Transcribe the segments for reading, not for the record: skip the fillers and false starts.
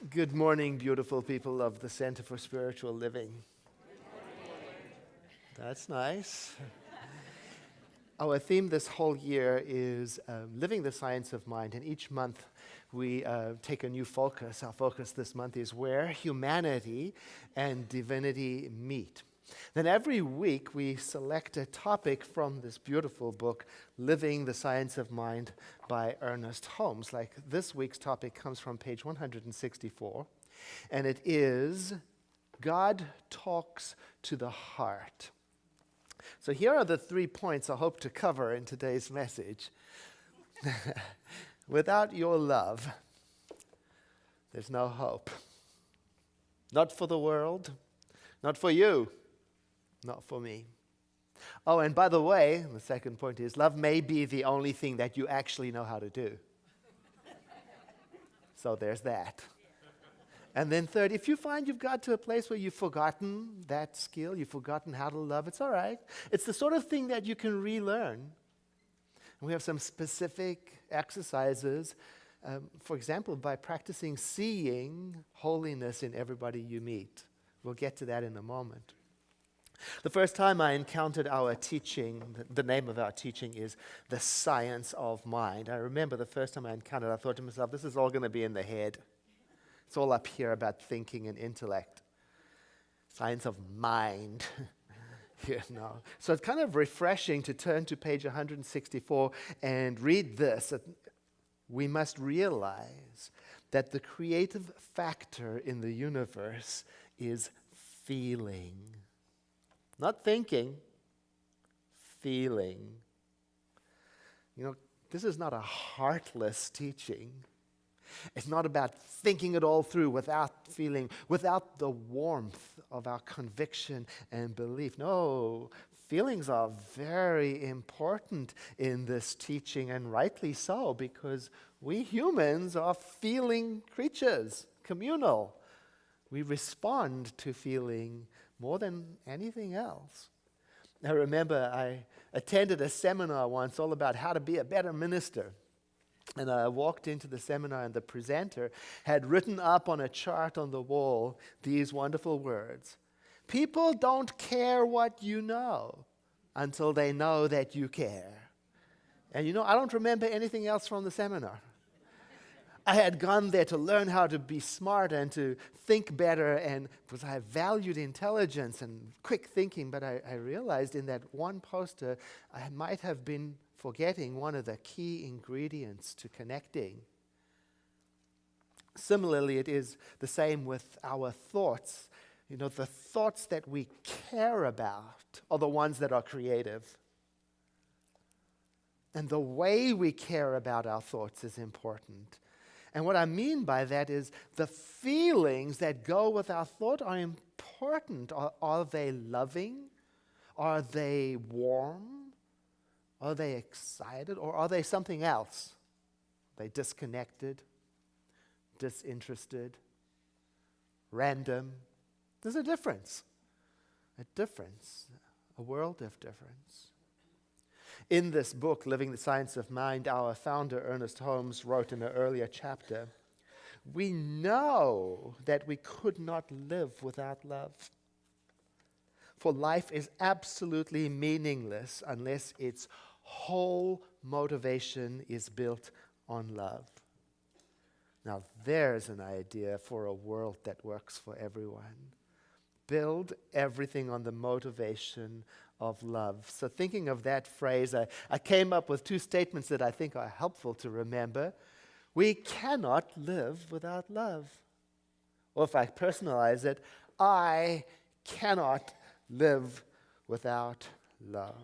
Good morning, beautiful people of the Center for Spiritual Living. That's nice. Our theme this whole year is living the science of mind, and each month we take a new focus. Our focus this month is where humanity and divinity meet. Then every week we select a topic from this beautiful book, Living the Science of Mind by Ernest Holmes. Like this week's topic comes from page 164, and it is God Talks to the Heart. So here are the 3 points I hope to cover in today's message. Without your love, there's no hope. Not for the world, not for you, not for me. Oh, and by the way, the second point is love may be the only thing that you actually know how to do. So there's that. And then third, if you find you've got to a place where you've forgotten that skill, you've forgotten how to love, it's all right. It's the sort of thing that you can relearn. And we have some specific exercises, for example, by practicing seeing holiness in everybody you meet. We'll get to that in a moment. The first time I encountered our teaching, the name of our teaching is The Science of Mind. I remember the first time I encountered it, I thought to myself, this is all going to be in the head. It's all up here about thinking and intellect. Science of mind. So it's kind of refreshing to turn to page 164 and read this. We must realize that the creative factor in the universe is feeling. Not thinking, feeling. This is not a heartless teaching. It's not about thinking it all through without feeling, without the warmth of our conviction and belief. No, feelings are very important in this teaching, and rightly so, because we humans are feeling creatures, communal. We respond to feeling more than anything else. I remember I attended a seminar once all about how to be a better minister. And I walked into the seminar, and the presenter had written up on a chart on the wall these wonderful words: people don't care what you know until they know that you care. And I don't remember anything else from the seminar. I had gone there to learn how to be smart and to think better, and because I valued intelligence and quick thinking, but I realized in that one poster I might have been forgetting one of the key ingredients to connecting. Similarly, it is the same with our thoughts. The thoughts that we care about are the ones that are creative. And the way we care about our thoughts is important. And what I mean by that is the feelings that go with our thought are important. Are they loving? Are they warm? Are they excited? Or are they something else? Are they disconnected? Disinterested? Random? There's a difference. A world of difference. In this book, Living the Science of Mind, our founder, Ernest Holmes, wrote in an earlier chapter, we know that we could not live without love. For life is absolutely meaningless unless its whole motivation is built on love. Now, there's an idea for a world that works for everyone. Build everything on the motivation of love. So thinking of that phrase, I came up with 2 statements that I think are helpful to remember. We cannot live without love. Or if I personalize it, I cannot live without love.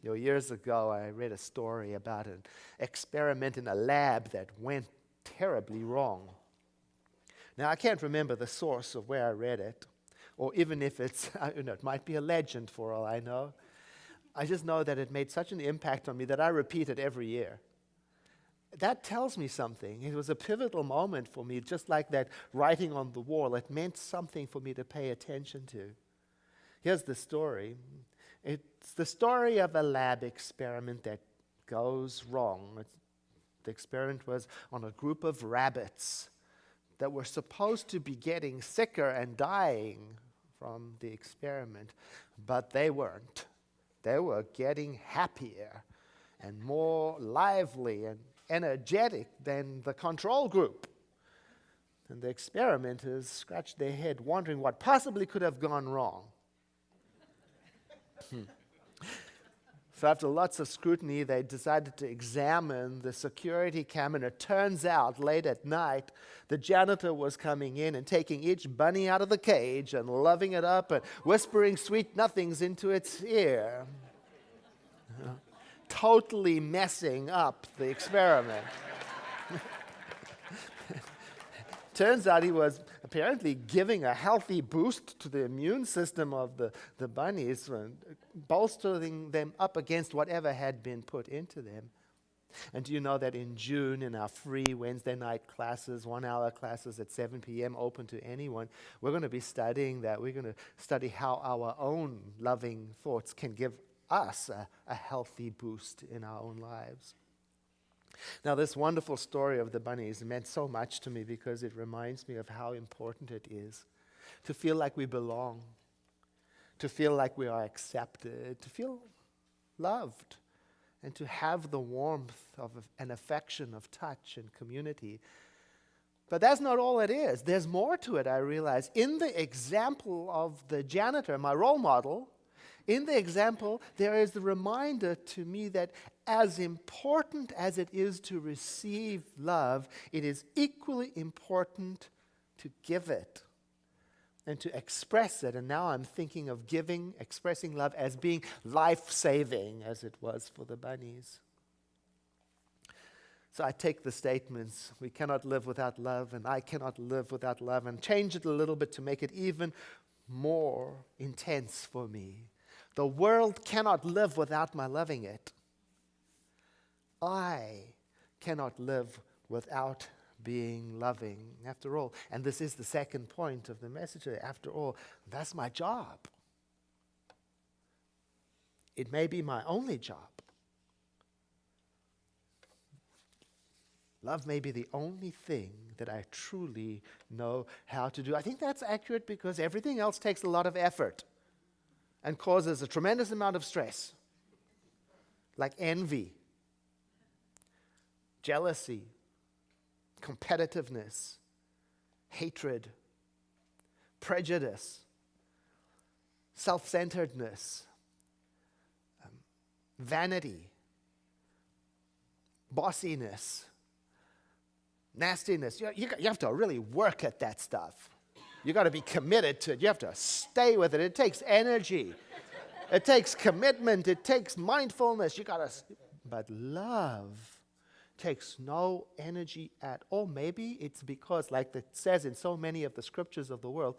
Years ago, I read a story about an experiment in a lab that went terribly wrong. Now, I can't remember the source of where I read it, or even if it's, it might be a legend for all I know. I just know that it made such an impact on me that I repeat it every year. That tells me something. It was a pivotal moment for me, just like that writing on the wall. It meant something for me to pay attention to. Here's the story. It's the story of a lab experiment that goes wrong. The experiment was on a group of rabbits. that were supposed to be getting sicker and dying from the experiment, but they weren't. They were getting happier and more lively and energetic than the control group. And the experimenters scratched their head, wondering what possibly could have gone wrong. So after lots of scrutiny, they decided to examine the security camera. And it turns out, late at night, the janitor was coming in and taking each bunny out of the cage and loving it up and whispering sweet nothings into its ear. Totally messing up the experiment. Turns out he was apparently giving a healthy boost to the immune system of the bunnies, bolstering them up against whatever had been put into them. And do you know that in June, in our free Wednesday night classes, 1-hour classes at 7 p.m., open to anyone, we're going to be studying that. We're going to study how our own loving thoughts can give us a healthy boost in our own lives. Now, this wonderful story of the bunnies meant so much to me because it reminds me of how important it is to feel like we belong, to feel like we are accepted, to feel loved, and to have the warmth of an affection of touch and community. But that's not all it is. There's more to it, I realize. In the example of the janitor, my role model, in the example, there is the reminder to me that as important as it is to receive love, it is equally important to give it and to express it. And now I'm thinking of expressing love as being life-saving, as it was for the bunnies. So I take the statements, we cannot live without love, and I cannot live without love, and change it a little bit to make it even more intense for me. The world cannot live without my loving it. I cannot live without being loving, after all. And this is the second point of the message today. After all, that's my job. It may be my only job. Love may be the only thing that I truly know how to do. I think that's accurate because everything else takes a lot of effort and causes a tremendous amount of stress, like envy, jealousy, competitiveness, hatred, prejudice, self-centeredness, vanity, bossiness, nastiness. You have to really work at that stuff. You got to be committed to it. You have to stay with it. It takes energy. It takes commitment. It takes mindfulness. But love takes no energy at all. Maybe it's because, like it says in so many of the scriptures of the world,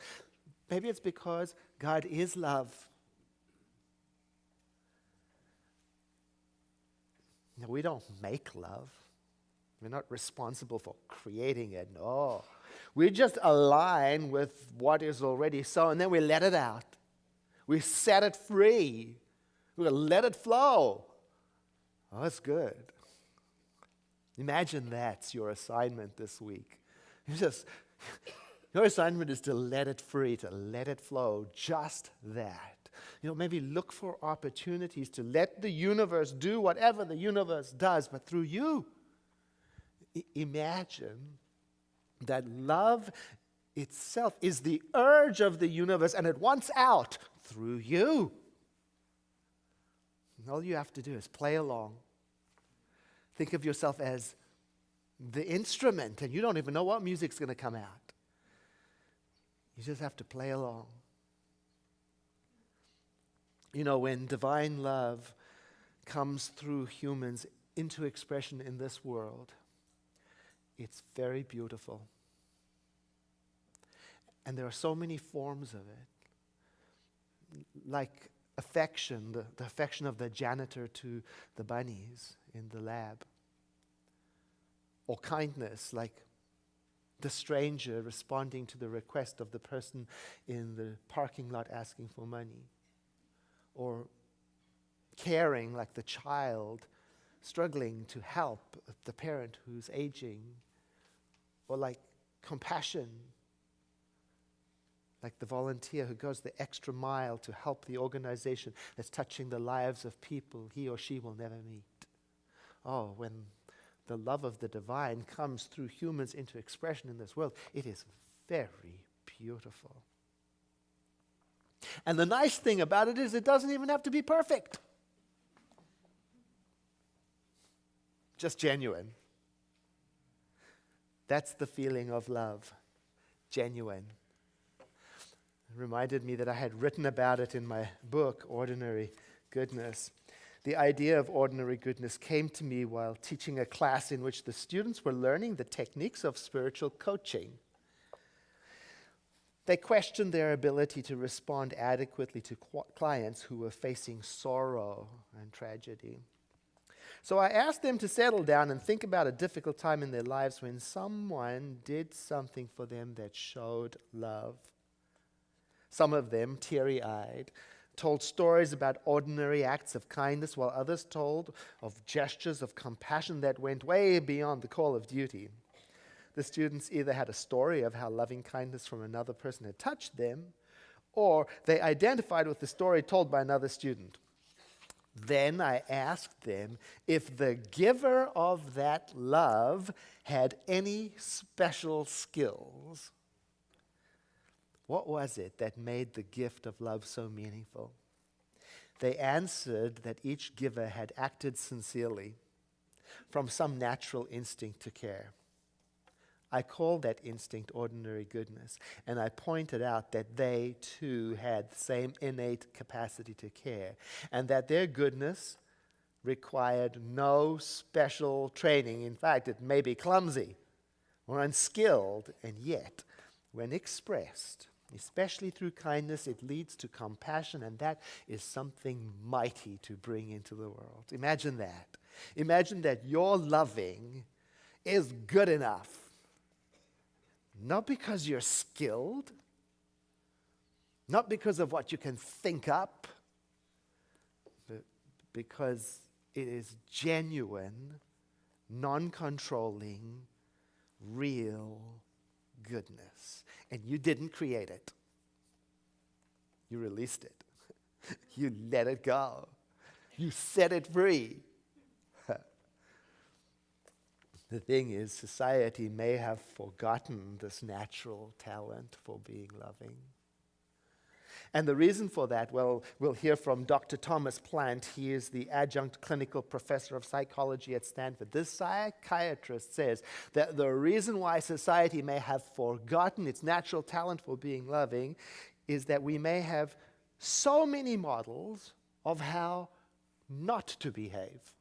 maybe it's because God is love. Now, we don't make love. We're not responsible for creating it. No. We just align with what is already so, and then we let it out. We set it free. We let it flow. Oh, that's good. Imagine that's your assignment this week. Your assignment is to let it free, to let it flow, just that. Maybe look for opportunities to let the universe do whatever the universe does, but through you. Imagine that love itself is the urge of the universe and it wants out through you. And all you have to do is play along. Think of yourself as the instrument, and you don't even know what music's going to come out. You just have to play along. When divine love comes through humans into expression in this world, it's very beautiful. And there are so many forms of it. Like affection, the affection of the janitor to the bunnies in the lab. Or kindness, like the stranger responding to the request of the person in the parking lot asking for money. Or caring, like the child struggling to help the parent who's aging. Or like compassion, like the volunteer who goes the extra mile to help the organization that's touching the lives of people he or she will never meet. Oh, when the love of the divine comes through humans into expression in this world, it is very beautiful. And the nice thing about it is it doesn't even have to be perfect. Just genuine. That's the feeling of love. Genuine. It reminded me that I had written about it in my book, Ordinary Goodness. The idea of ordinary goodness came to me while teaching a class in which the students were learning the techniques of spiritual coaching. They questioned their ability to respond adequately to clients who were facing sorrow and tragedy. So I asked them to settle down and think about a difficult time in their lives when someone did something for them that showed love. Some of them, teary-eyed, told stories about ordinary acts of kindness, while others told of gestures of compassion that went way beyond the call of duty. The students either had a story of how loving kindness from another person had touched them, or they identified with the story told by another student. Then I asked them if the giver of that love had any special skills. What was it that made the gift of love so meaningful? They answered that each giver had acted sincerely from some natural instinct to care. I called that instinct ordinary goodness, and I pointed out that they too had the same innate capacity to care, and that their goodness required no special training. In fact, it may be clumsy or unskilled, and yet, when expressed, especially through kindness, it leads to compassion, and that is something mighty to bring into the world. Imagine that. Imagine that your loving is good enough. Not because you're skilled, not because of what you can think up, but because it is genuine, non-controlling, real goodness. And you didn't create it. You released it. You let it go. You set it free. The thing is, society may have forgotten this natural talent for being loving. And the reason for that, well, we'll hear from Dr. Thomas Plant. He is the adjunct clinical professor of psychology at Stanford. This psychiatrist says that the reason why society may have forgotten its natural talent for being loving is that we may have so many models of how not to behave.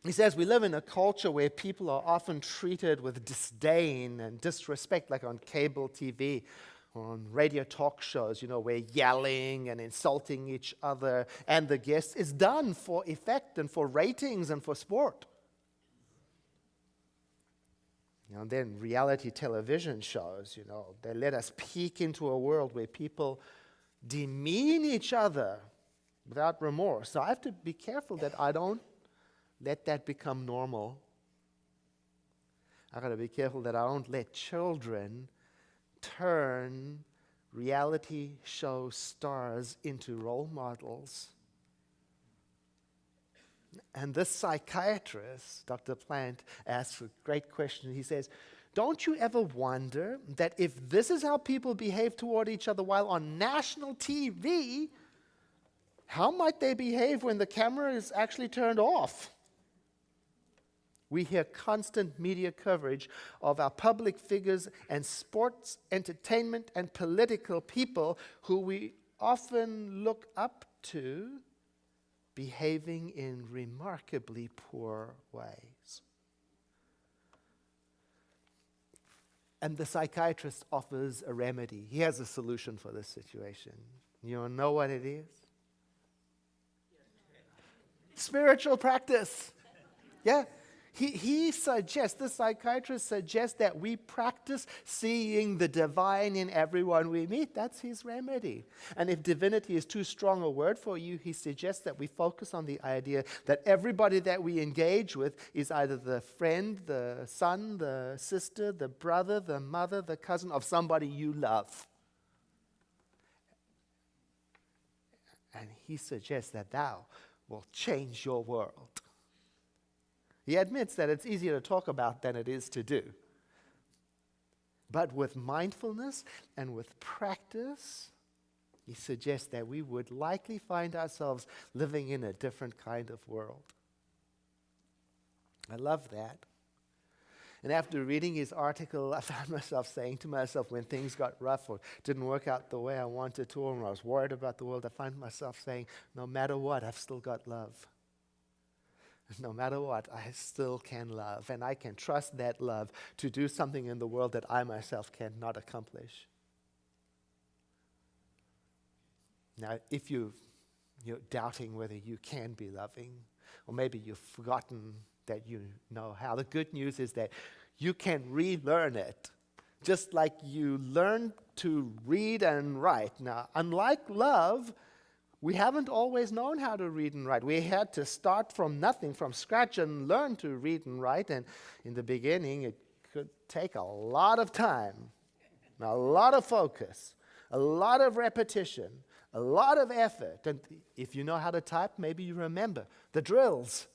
He says we live in a culture where people are often treated with disdain and disrespect, like on cable TV or on radio talk shows, where yelling and insulting each other and the guests is done for effect and for ratings and for sport. And then reality television shows, they let us peek into a world where people demean each other without remorse. So I have to be careful that I don't let that become normal. I've got to be careful that I don't let children turn reality show stars into role models. And this psychiatrist, Dr. Plant, asks a great question. He says, don't you ever wonder that if this is how people behave toward each other while on national TV, how might they behave when the camera is actually turned off? We hear constant media coverage of our public figures and sports, entertainment, and political people who we often look up to behaving in remarkably poor ways. And the psychiatrist offers a remedy. He has a solution for this situation. You know what it is? Spiritual practice. Yeah. He suggests, the psychiatrist suggests that we practice seeing the divine in everyone we meet. That's his remedy. And if divinity is too strong a word for you, he suggests that we focus on the idea that everybody that we engage with is either the friend, the son, the sister, the brother, the mother, the cousin of somebody you love. And he suggests that will change your world. He admits that it's easier to talk about than it is to do. But with mindfulness and with practice, he suggests that we would likely find ourselves living in a different kind of world. I love that. And after reading his article, I found myself saying to myself, when things got rough or didn't work out the way I wanted to, or when I was worried about the world, I find myself saying, no matter what, I've still got love. No matter what, I still can love, and I can trust that love to do something in the world that I myself cannot accomplish. Now, if you're doubting whether you can be loving, or maybe you've forgotten that you know how, the good news is that you can relearn it, just like you learn to read and write. Now, unlike love, we haven't always known how to read and write. We had to start from nothing, from scratch, and learn to read and write. And in the beginning, it could take a lot of time, a lot of focus, a lot of repetition, a lot of effort. And if you know how to type, maybe you remember the drills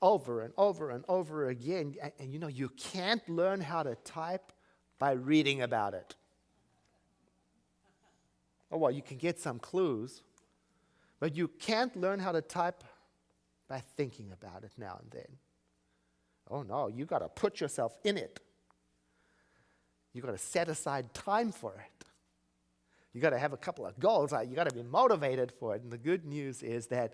over and over and over again. And you can't learn how to type by reading about it. Oh, well, you can get some clues, but you can't learn how to type by thinking about it now and then. Oh, no, you got to put yourself in it. You got to set aside time for it. You got to have a couple of goals. You got to be motivated for it. And the good news is that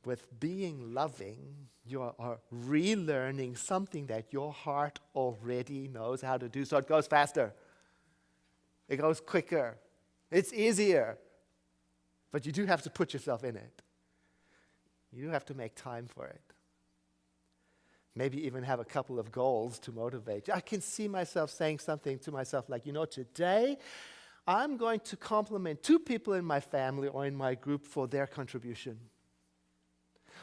with being loving, you are relearning something that your heart already knows how to do. So it goes faster. It goes quicker. It's easier, but you do have to put yourself in it. You do have to make time for it. Maybe even have a couple of goals to motivate you. I can see myself saying something to myself like, today I'm going to compliment 2 people in my family or in my group for their contribution.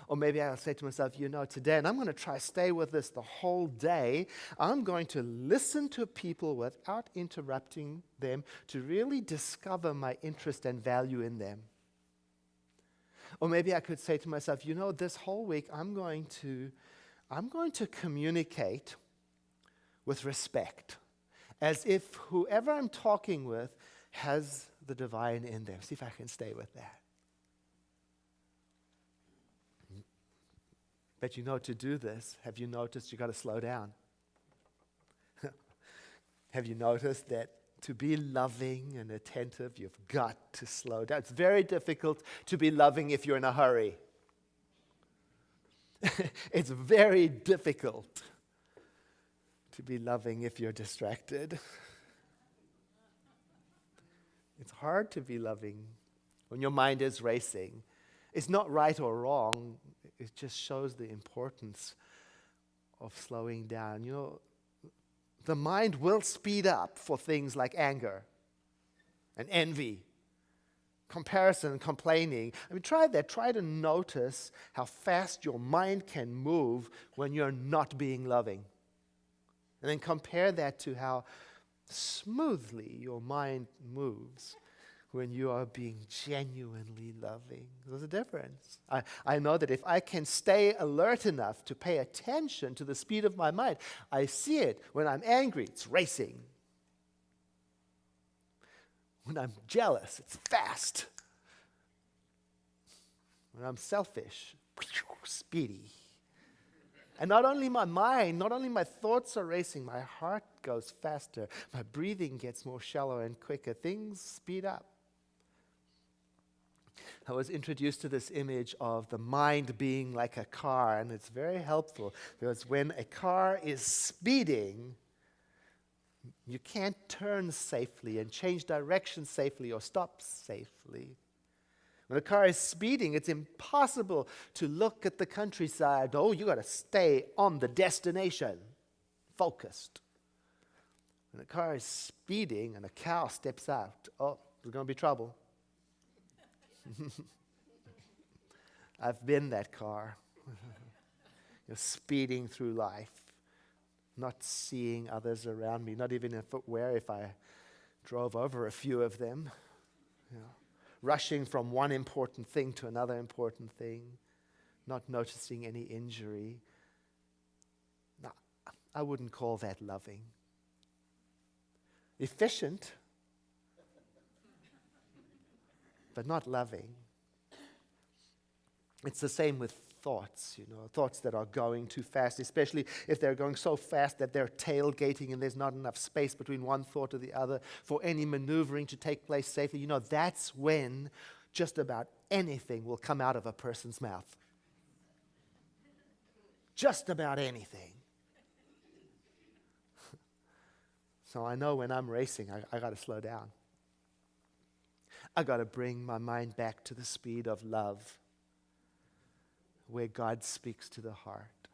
Or maybe I'll say to myself, today, and I'm going to try stay with this the whole day, I'm going to listen to people without interrupting them to really discover my interest and value in them. Or maybe I could say to myself, this whole week I'm going to communicate with respect, as if whoever I'm talking with has the divine in them. See if I can stay with that. But to do this, have you noticed you got to slow down? Have you noticed that to be loving and attentive, you've got to slow down? It's very difficult to be loving if you're in a hurry. It's very difficult to be loving if you're distracted. It's hard to be loving when your mind is racing. It's not right or wrong. It just shows the importance of slowing down. The mind will speed up for things like anger and envy, comparison, complaining. Try that. Try to notice how fast your mind can move when you're not being loving. And then compare that to how smoothly your mind moves when you are being genuinely loving. There's a difference. I know that if I can stay alert enough to pay attention to the speed of my mind, I see it. When I'm angry, it's racing. When I'm jealous, it's fast. When I'm selfish, speedy. And not only my mind, not only my thoughts are racing, my heart goes faster. My breathing gets more shallow and quicker. Things speed up. I was introduced to this image of the mind being like a car, and it's very helpful because when a car is speeding, you can't turn safely and change direction safely or stop safely. When a car is speeding, it's impossible to look at the countryside. Oh, you got to stay on the destination, focused. When a car is speeding and a cow steps out, oh, there's going to be trouble. I've been that car. You're speeding through life, not seeing others around me, not even in footwear if I drove over a few of them. You know, rushing from one important thing to another important thing, not noticing any injury. No, I wouldn't call that loving. Efficient, but not loving. It's the same with thoughts, thoughts that are going too fast, especially if they're going so fast that they're tailgating and there's not enough space between one thought or the other for any maneuvering to take place safely. That's when just about anything will come out of a person's mouth. Just about anything. So I know when I'm racing, I got to slow down. I got to bring my mind back to the speed of love, where God speaks to the heart.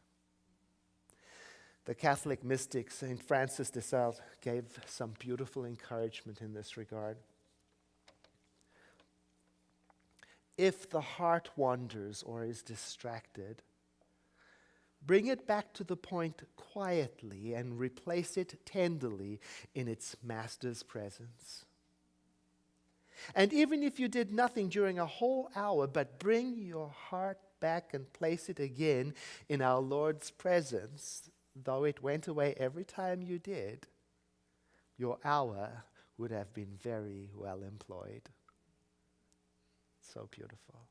The Catholic mystic St. Francis de Sales gave some beautiful encouragement in this regard. If the heart wanders or is distracted, bring it back to the point quietly and replace it tenderly in its master's presence. And even if you did nothing during a whole hour, but bring your heart back and place it again in our Lord's presence, though it went away every time you did, your hour would have been very well employed. So beautiful.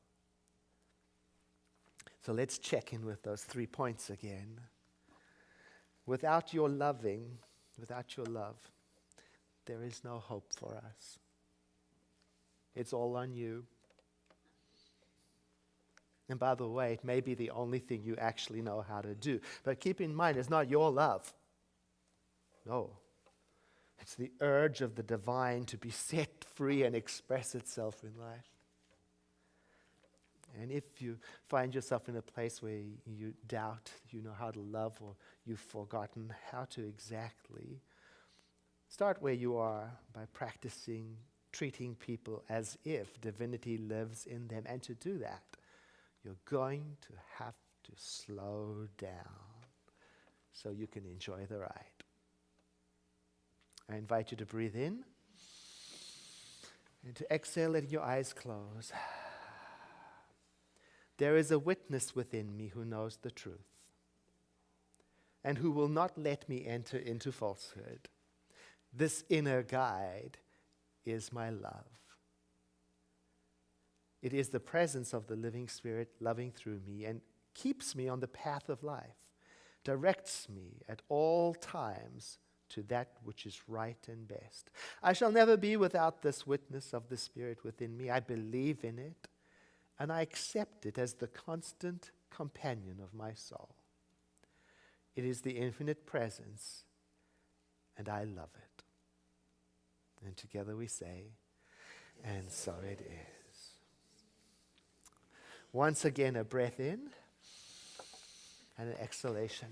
So let's check in with those 3 points again. Without your love, there is no hope for us. It's all on you. And by the way, it may be the only thing you actually know how to do. But keep in mind, it's not your love. No. It's the urge of the divine to be set free and express itself in life. And if you find yourself in a place where you doubt you know how to love, or you've forgotten how to exactly, start where you are by practicing treating people as if divinity lives in them. And to do that, you're going to have to slow down so you can enjoy the ride. I invite you to breathe in and to exhale, letting your eyes close. There is a witness within me who knows the truth and who will not let me enter into falsehood. This inner guide is my love. It is the presence of the living Spirit loving through me and keeps me on the path of life, directs me at all times to that which is right and best. I shall never be without this witness of the Spirit within me. I believe in it, and I accept it as the constant companion of my soul. It is the infinite presence, and I love it. And together we say, and so it is. Once again, a breath in and an exhalation.